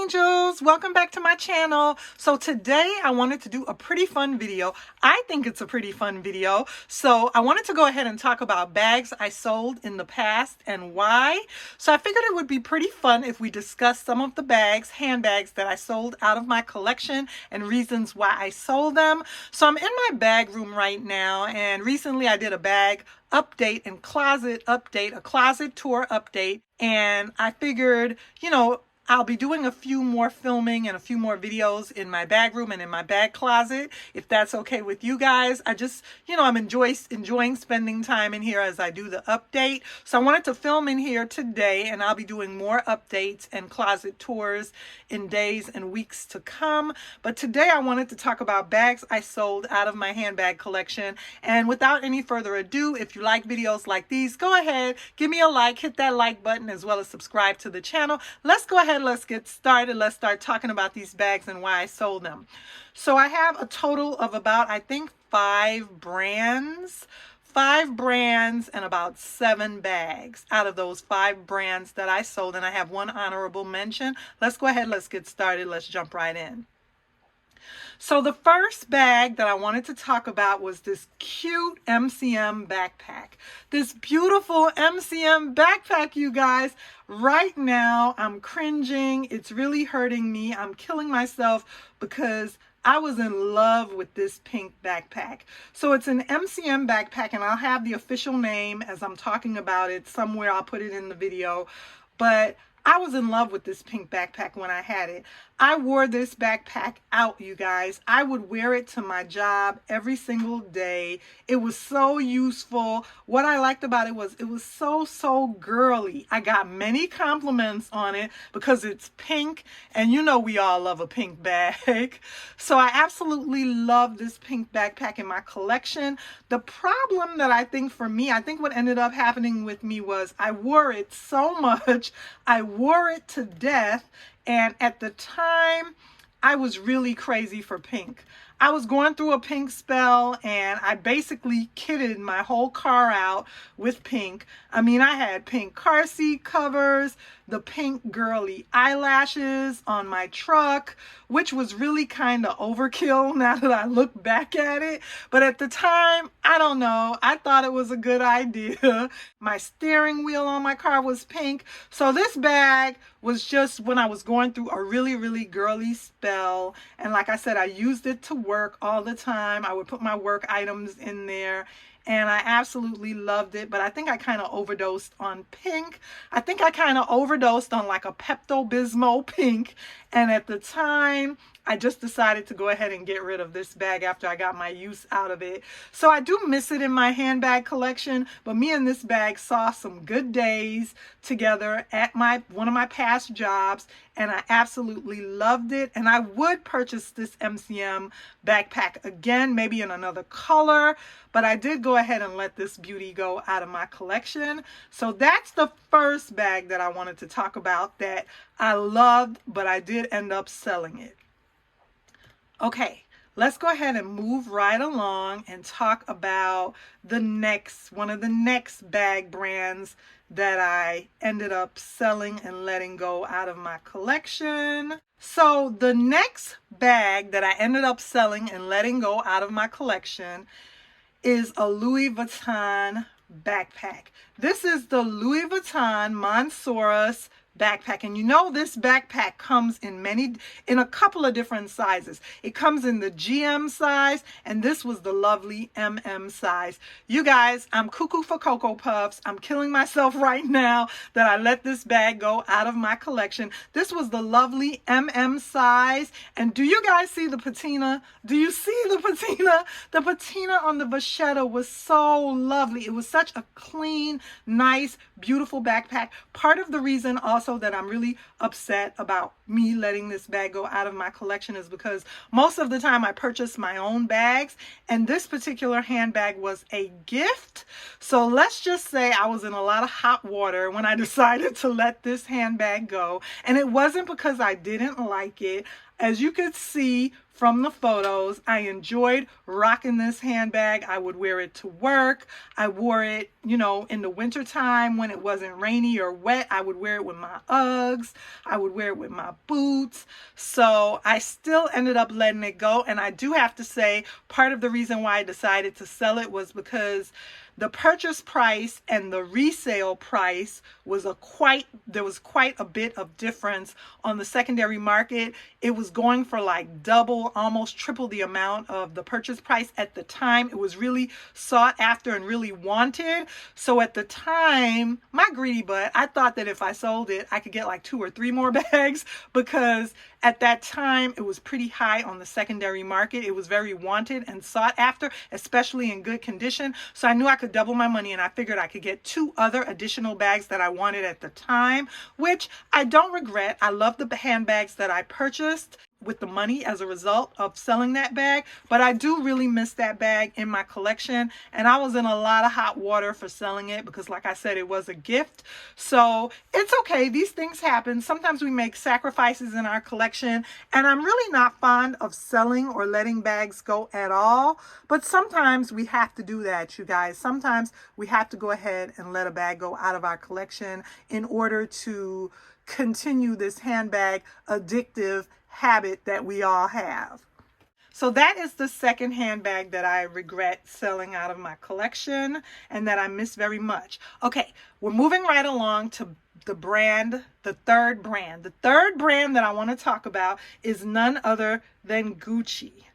angels, welcome back to my channel. So today I wanted to do a pretty fun video. I think it's a pretty fun video. So I wanted to go ahead and talk about bags I sold in the past and why. So I figured it would be pretty fun if we discuss some of the handbags that I sold out of my collection and reasons why I sold them. So I'm in my bag room right now, and recently I did a bag update and closet update, a closet tour update, and I figured, I'll be doing a few more filming and a few more videos in my bag room and in my bag closet, if that's okay with you guys. I just, I'm enjoying spending time in here as I do the update. So I wanted to film in here today, and I'll be doing more updates and closet tours in days and weeks to come. But today I wanted to talk about bags I sold out of my handbag collection. And without any further ado, if you like videos like these, go ahead, give me a like, hit that like button, as well as subscribe to the channel. Let's go ahead. Let's get started. Let's start talking about these bags and why I sold them. So I have a total of about, I think, 5 brands and about 7 bags out of those 5 brands that I sold, and I have one honorable mention. Let's go ahead. Let's get started. Let's jump right in. So the first bag that I wanted to talk about was this cute MCM backpack. This beautiful MCM backpack, you guys. Right now, I'm cringing. It's really hurting me. I'm killing myself because I was in love with this pink backpack. So it's an MCM backpack, and I'll have the official name as I'm talking about it somewhere. I'll put it in the video. But I was in love with this pink backpack when I had it. I wore this backpack out, you guys. I would wear it to my job every single day. It was so useful. What I liked about it was so girly. I got many compliments on it because it's pink, and we all love a pink bag. So I absolutely love this pink backpack in my collection. The problem that I think what ended up happening with me was I wore it so much. I wore it to death. And at the time, I was really crazy for pink. I was going through a pink spell, and I basically kitted my whole car out with pink. I mean, I had pink car seat covers, the pink girly eyelashes on my truck, which was really kind of overkill now that I look back at it. But at the time, I don't know, I thought it was a good idea. My steering wheel on my car was pink. So this bag was just when I was going through a really girly spell. And like I said, I used it to work all the time. I would put my work items in there, and I absolutely loved it. But I think I kind of overdosed on pink. I think I kind of overdosed on like a Pepto-Bismol pink. And at the time, I just decided to go ahead and get rid of this bag after I got my use out of it. So I do miss it in my handbag collection, but me and this bag saw some good days together at one of my past jobs, and I absolutely loved it. And I would purchase this MCM backpack again, maybe in another color, but I did go ahead and let this beauty go out of my collection. So that's the first bag that I wanted to talk about that I loved, but I did end up selling it. Okay, let's go ahead and move right along and talk about one of the next bag brands that I ended up selling and letting go out of my collection. So the next bag that I ended up selling and letting go out of my collection is a Louis Vuitton backpack. This is the Louis Vuitton Montsouris backpack, and this backpack comes in a couple of different sizes. It comes in the GM size, and this was the lovely MM size. You guys, I'm cuckoo for Cocoa Puffs. I'm killing myself right now that I let this bag go out of my collection. This was the lovely MM size, and do you guys see the patina? Do you see the patina? The patina on the vachetta was so lovely. It was such a clean, nice, beautiful backpack. Part of the reason also that I'm really upset about me letting this bag go out of my collection is because most of the time I purchase my own bags, and this particular handbag was a gift. So let's just say I was in a lot of hot water when I decided to let this handbag go, and it wasn't because I didn't like it. as you could see from the photos, I enjoyed rocking this handbag. I would wear it to work. I wore it, you know, in the wintertime when it wasn't rainy or wet. I would wear it with my Uggs. I would wear it with my boots. So I still ended up letting it go. And I do have to say, part of the reason why I decided to sell it was because the purchase price and the resale price was there was quite a bit of difference on the secondary market. It was going for like double, almost triple the amount of the purchase price at the time. It was really sought after and really wanted. So at the time, my greedy butt, I thought that if I sold it, I could get like 2 or 3 more bags, because at that time, it was pretty high on the secondary market. It was very wanted and sought after, especially in good condition. So I knew I could double my money, and I figured I could get 2 other additional bags that I wanted at the time, which I don't regret. I love the handbags that I purchased with the money as a result of selling that bag, but I do really miss that bag in my collection, and I was in a lot of hot water for selling it because, like I said, it was a gift. So it's okay. These things happen. Sometimes we make sacrifices in our collection, and I'm really not fond of selling or letting bags go at all, but sometimes we have to do that, you guys. Sometimes we have to go ahead and let a bag go out of our collection in order to continue this handbag addictive habit that we all have. So that is the second handbag that I regret selling out of my collection and that I miss very much. Okay, we're moving right along to the third brand. The third brand that I want to talk about is none other than Gucci.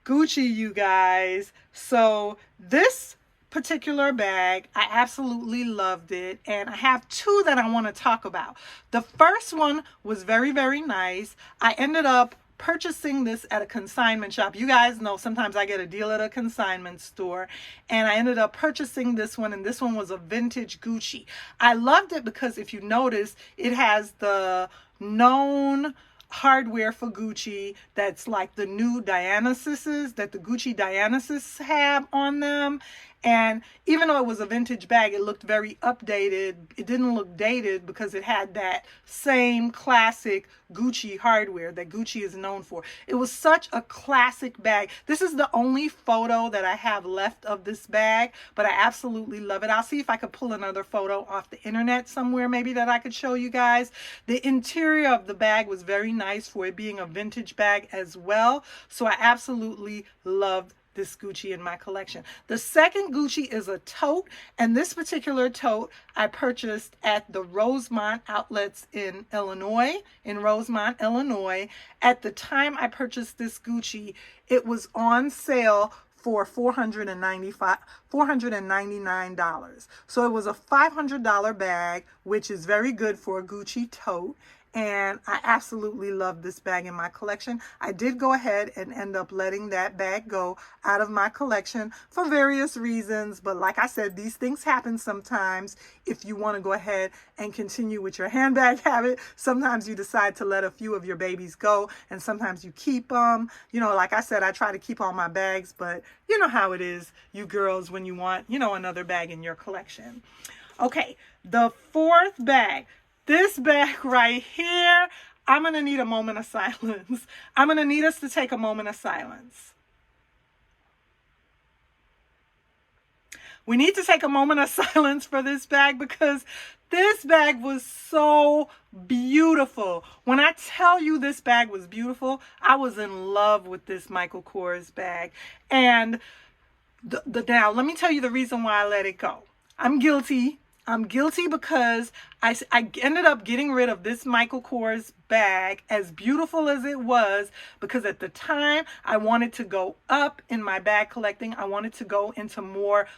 Gucci, you guys. So this particular bag, I absolutely loved it, and I have 2 that I want to talk about. The first one was very, very nice. I ended up purchasing this at a consignment shop. You guys know sometimes I get a deal at a consignment store, and I ended up purchasing this one, and this one was a vintage Gucci. I loved it because if you notice, it has the known hardware for Gucci that's like the new Dionysuses that the Gucci Dionysus have on them. And even though it was a vintage bag, it looked very updated. It didn't look dated because it had that same classic Gucci hardware that Gucci is known for. It was such a classic bag. This is the only photo that I have left of this bag, but I absolutely love it. I'll see if I could pull another photo off the internet somewhere maybe that I could show you guys. The interior of the bag was very nice for it being a vintage bag as well. So I absolutely loved this Gucci in my collection. The second Gucci is a tote, and this particular tote I purchased at the Rosemont outlets in Illinois, At the time I purchased this Gucci, it was on sale for $499. So it was a $500 bag, which is very good for a Gucci tote. And I absolutely love this bag in my collection. I did go ahead and end up letting that bag go out of my collection for various reasons. But like I said, these things happen sometimes. If you want to go ahead and continue with your handbag habit, sometimes you decide to let a few of your babies go, and sometimes you keep them. You know, like I said, I try to keep all my bags, but you know how it is, you girls, when you want, you know, another bag in your collection. Okay, the fourth bag. This bag right here, I'm going to need a moment of silence. I'm going to need us to take a moment of silence. We need to take a moment of silence for this bag because this bag was so beautiful. When I tell you this bag was beautiful, I was in love with this Michael Kors bag. And now, let me tell you the reason why I let it go. I'm guilty. I'm guilty because I ended up getting rid of this Michael Kors bag, as beautiful as it was, because at the time I wanted to go up in my bag collecting. I wanted to go into more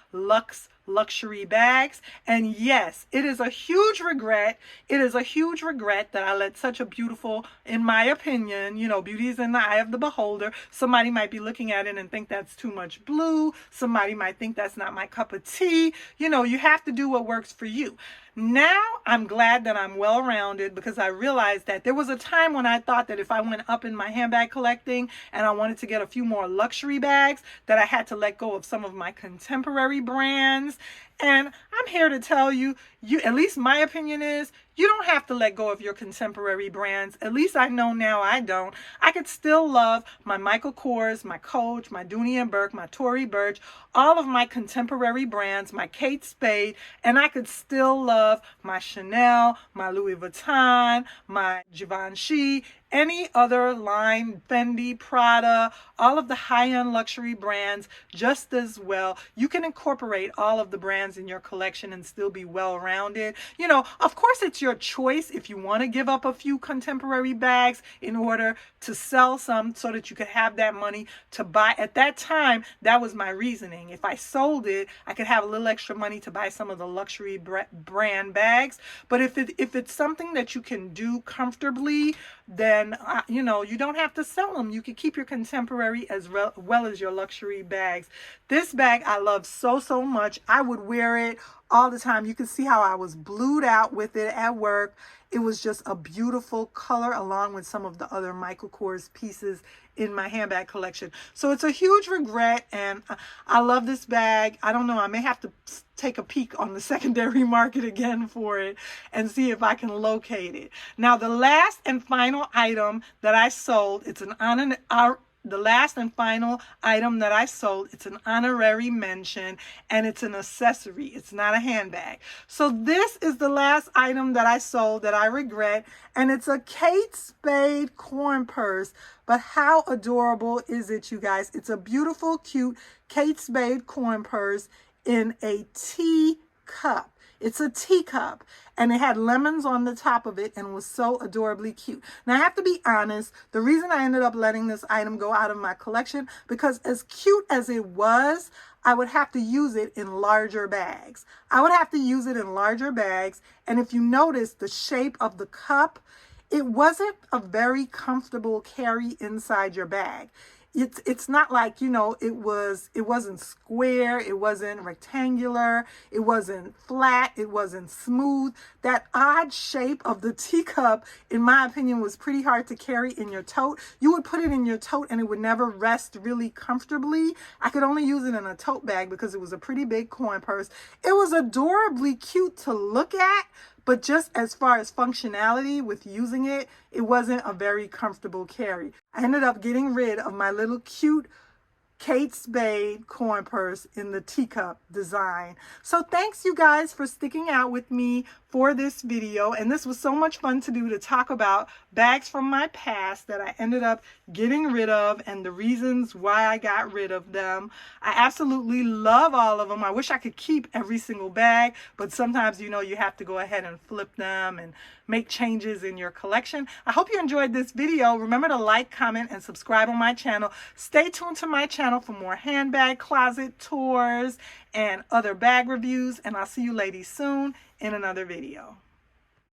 luxury bags. And yes, it is a huge regret. It is a huge regret that I let such a beautiful, in my opinion, you know, beauty is in the eye of the beholder. Somebody might be looking at it and think that's too much blue. Somebody might think that's not my cup of tea. You know, you have to do what works for you. Now I'm glad that I'm well-rounded, because I realized that there was a time when I thought that if I went up in my handbag collecting and I wanted to get a few more luxury bags, that I had to let go of some of my contemporary brands. And I'm here to tell you, at least my opinion is, you don't have to let go of your contemporary brands. At least I know now I don't. I could still love my Michael Kors, my Coach, my Dooney & Bourke, my Tory Burch, all of my contemporary brands, my Kate Spade, and I could still love my Chanel, my Louis Vuitton, my Givenchy, any other line, Fendi, Prada, all of the high-end luxury brands just as well. You can incorporate all of the brands in your collection and still be well-rounded. You know, of course it's your choice if you want to give up a few contemporary bags in order to sell some so that you could have that money to buy. At that time, that was my reasoning. If I sold it, I could have a little extra money to buy some of the luxury brand bags. But if it's something that you can do comfortably, then you know, you don't have to sell them. You can keep your contemporary as well as your luxury bags. This bag I love so much. I would wear it all the time. You can see how I was blued out with it at work. It was just a beautiful color along with some of the other Michael Kors pieces in my handbag collection. So it's a huge regret, and I love this bag. I don't know, I may have to take a peek on the secondary market again for it and see if I can locate it. Now, the last and final item that I sold, it's an honorary mention, and it's an accessory. It's not a handbag. So this is the last item that I sold that I regret, and it's a Kate Spade coin purse. But how adorable is it, you guys? It's a beautiful, cute Kate Spade coin purse in a teacup. It's a teacup, and it had lemons on the top of it and was so adorably cute. Now, I have to be honest, the reason I ended up letting this item go out of my collection, because as cute as it was, I would have to use it in larger bags. And if you notice the shape of the cup, it wasn't a very comfortable carry inside your bag. It's not like, you know, it wasn't square, it wasn't rectangular, it wasn't flat, it wasn't smooth. That odd shape of the teacup, in my opinion, was pretty hard to carry in your tote. You would put it in your tote and it would never rest really comfortably. I could only use it in a tote bag because it was a pretty big coin purse. It was adorably cute to look at, but just as far as functionality with using it, it wasn't a very comfortable carry. I ended up getting rid of my little cute Kate Spade coin purse in the teacup design. So thanks you guys for sticking out with me for this video, and this was so much fun to do, to talk about bags from my past that I ended up getting rid of and the reasons why I got rid of them. I absolutely love all of them. I wish I could keep every single bag, but sometimes, you know, you have to go ahead and flip them and make changes in your collection. I hope you enjoyed this video. Remember to like, comment, and subscribe on my channel. Stay tuned to my channel for more handbag closet tours and other bag reviews, and I'll see you ladies soon in another video.